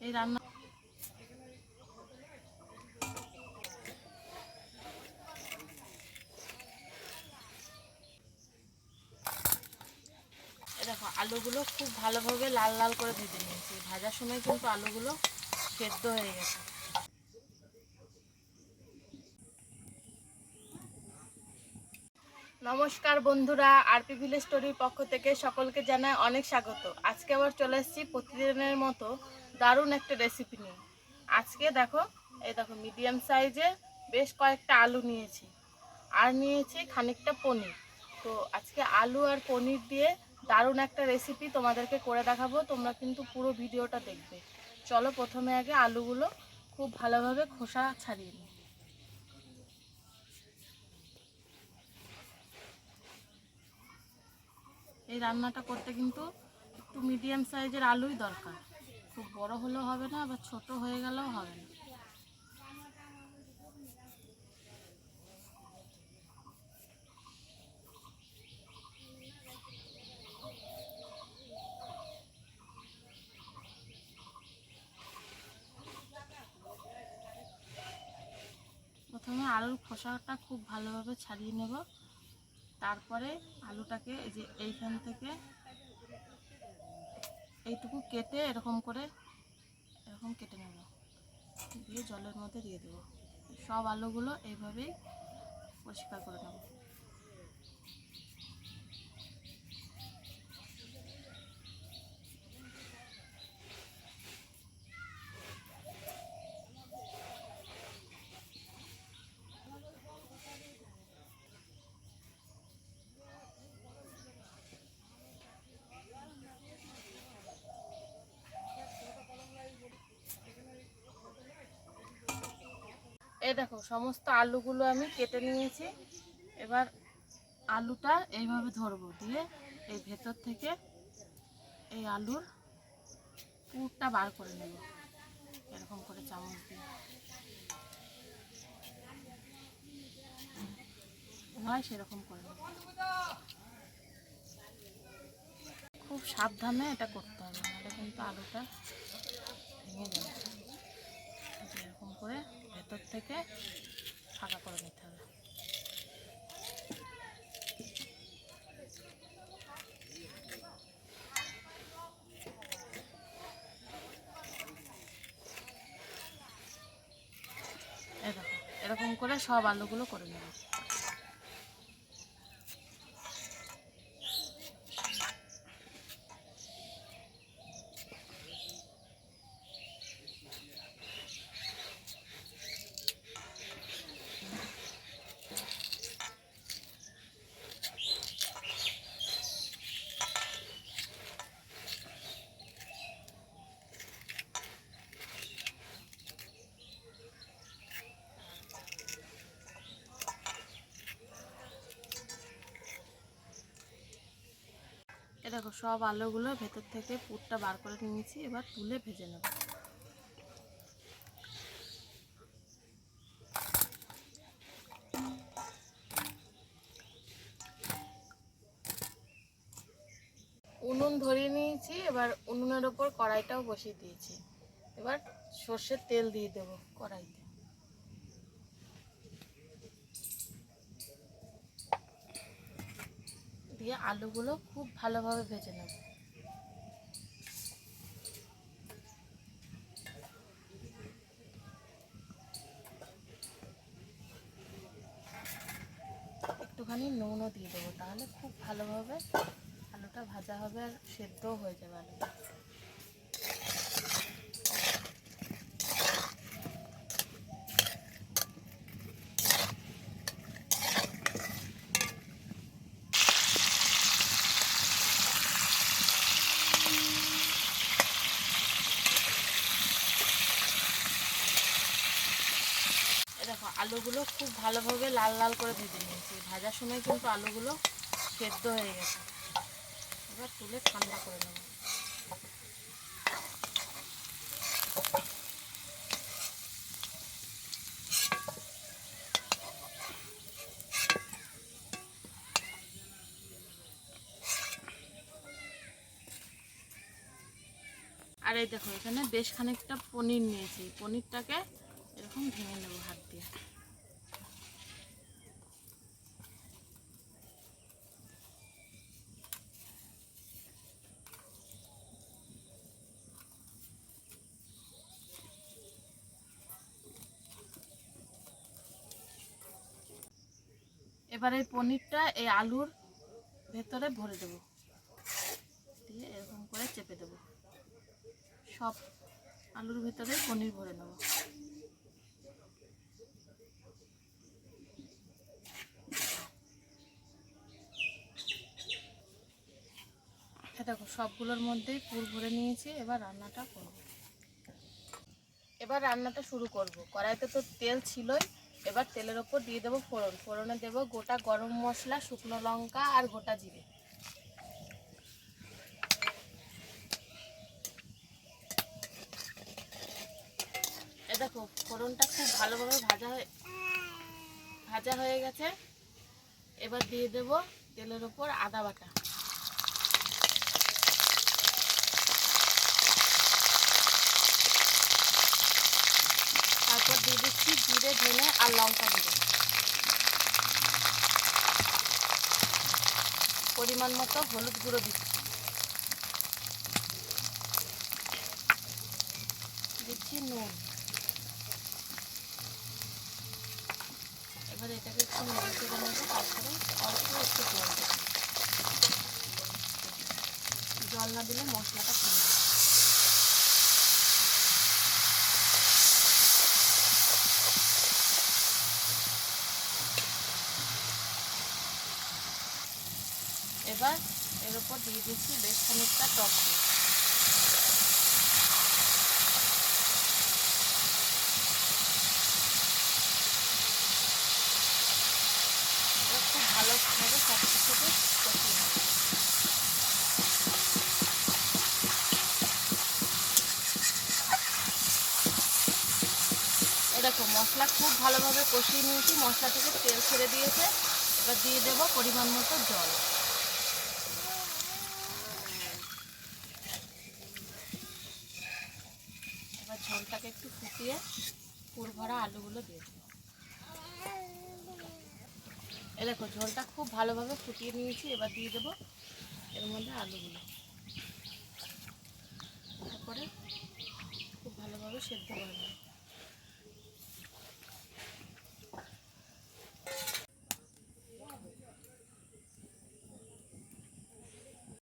এই রান্না দেখো আলুগুলো খুব ভালোভাবে লাল লাল করে ভেজে নিয়েছি। ভাজার সময় কিন্তু আলুগুলো সেদ্ধ হয়ে গেছে। নমস্কার বন্ধুরা, আরপি ভিলেজ স্টোরির পক্ষ থেকে সকলকে জানাই অনেক স্বাগত। আজকে আবার চলে এসেছি প্রতিদিনের মতো দারুণ একটা রেসিপি নিয়ে। আজকে দেখো মিডিয়াম সাইজে বেশ কয়েকটা আলু নিয়েছি, আর নিয়েছি খানিকটা পনির। তো আজকে আলু আর পনির দিয়ে দারুণ একটা রেসিপি তোমাদেরকে করে দেখাবো। তোমরা কিন্তু পুরো ভিডিওটা দেখবে। চলো প্রথমে আগে আলুগুলো খুব ভালোভাবে খোসা ছাড়িয়ে নিই। এই রান্নাটা করতে কিন্তু একটু মিডিয়াম সাইজের আলুই দরকার। খুব বড় হলেও হবে না, আবার ছোট হয়ে গেলেও হবে না। প্রথমে আলুর খোসাটা খুব ভালোভাবে ছাড়িয়ে নেব। তারপরে আলুটাকে এই যে এইখান থেকে এইটুকু কেটে এরকম কেটে নেব, দিয়ে জলের মধ্যে দিয়ে দেবো। সব আলুগুলো এইভাবেই পরিষ্কার করে নেব। এই দেখো সমস্ত আলুগুলো আমি কেটে নিয়েছি। এবার আলুটা এইভাবে ধরবো, দিয়ে এই ভেতর থেকে এই আলুর পুরটা বার করে নেব এরকম করে চামচ দিয়ে। হয় সেরকম করে নেব। খুব সাবধানে এটা করতে হবে, নাহলে কিন্তু আলুটা ভেঙে যাবে। এরকম করে ভেতর থেকে ফাঁকা করে নিতে হবে। এরকম করে সব আলুগুলো করে নেব। দেখো সব আলুগুলো ভেতর থেকে পুরটা বার করে নিয়েছি। এবার তুলে ভেজে নেব। উনুন ধরিয়ে নিয়েছি। এবার উনুনের ওপর কড়াইটাও বসিয়ে দিয়েছি। এবার সর্ষের তেল দিয়ে দেব কড়াইতে। দিয়ে আলুগুলো খুব ভালোভাবে ভেজে নেব। একটুখানি নুনও দিয়ে দেবো, তাহলে খুব ভালোভাবে আলুটা ভাজা হবে আর সেদ্ধও হয়ে যাবে আলুটা। দেখো আলুগুলো খুব ভালোভাবে লাল লাল করে ভেজে নিয়েছি। ভাজার সময় কিন্তু আলুগুলো সেদ্ধ হয়ে গেছে। এবার তুলে ঠান্ডা করে নেব। আর এই দেখো এখানে বেশ খানিকটা পনির নিয়েছি, পনিরটাকে এরকম ভেঙে নেবো হাত দিয়ে। এবার এই পনিরটা এই আলুর ভেতরে ভরে দেবো, দিয়ে এরকম করে চেপে দেবো, সব আলুর ভেতরে পনির ভরে নেব। দেখো সবগুলোর মধ্যেই পুর ভরে নিয়েছি। এবার রান্নাটা করব। এবার রান্নাটা শুরু করব। কড়াইতে তো তেল ছিলই, এবার তেলের ওপর দিয়ে দেবো ফোড়ন। ফোড়নে দেবো গোটা গরম মশলা, শুকনো লঙ্কা আর গোটা জিরে। এ দেখো ফোড়নটা খুব ভালোভাবে ভাজা হয়ে গেছে। এবার দিয়ে দেব তেলের ওপর আদা বাটা, তারপর দিয়ে দিচ্ছি জিরে, ধনে আর লঙ্কা গুঁড়ো, পরিমাণ মতো হলুদ গুঁড়ো দিচ্ছি, দিচ্ছি নুন। এবার এটাকে একটু নেড়ে চেড়ে নেবো, তারপরে অল্প একটু জল দেবো। জল না দিলে মশলাটা পুড়ে যাবে। এবার এর উপর দিয়ে দিচ্ছি বেশ খানিকটা টক দই। খুব ভালোভাবে সব কিছুকে কষিয়ে নেব। দেখো মশলা খুব ভালোভাবে কষিয়ে নিয়েছি, মশলা থেকে তেল ছেড়ে দিয়েছে। এবার দিয়ে দেব পরিমাণ মতো জল। এবার ঝোলটাকে একটু ফুটিয়ে পুর ভরা আলুগুলো দিয়ে দেবো। দেখো ঝোলটা খুব ভালোভাবে ফুটিয়ে নিয়েছি। এবার দিয়ে দেবো এর মধ্যে আলুগুলো, তারপরে খুব ভালোভাবে সেদ্ধ করে নেব।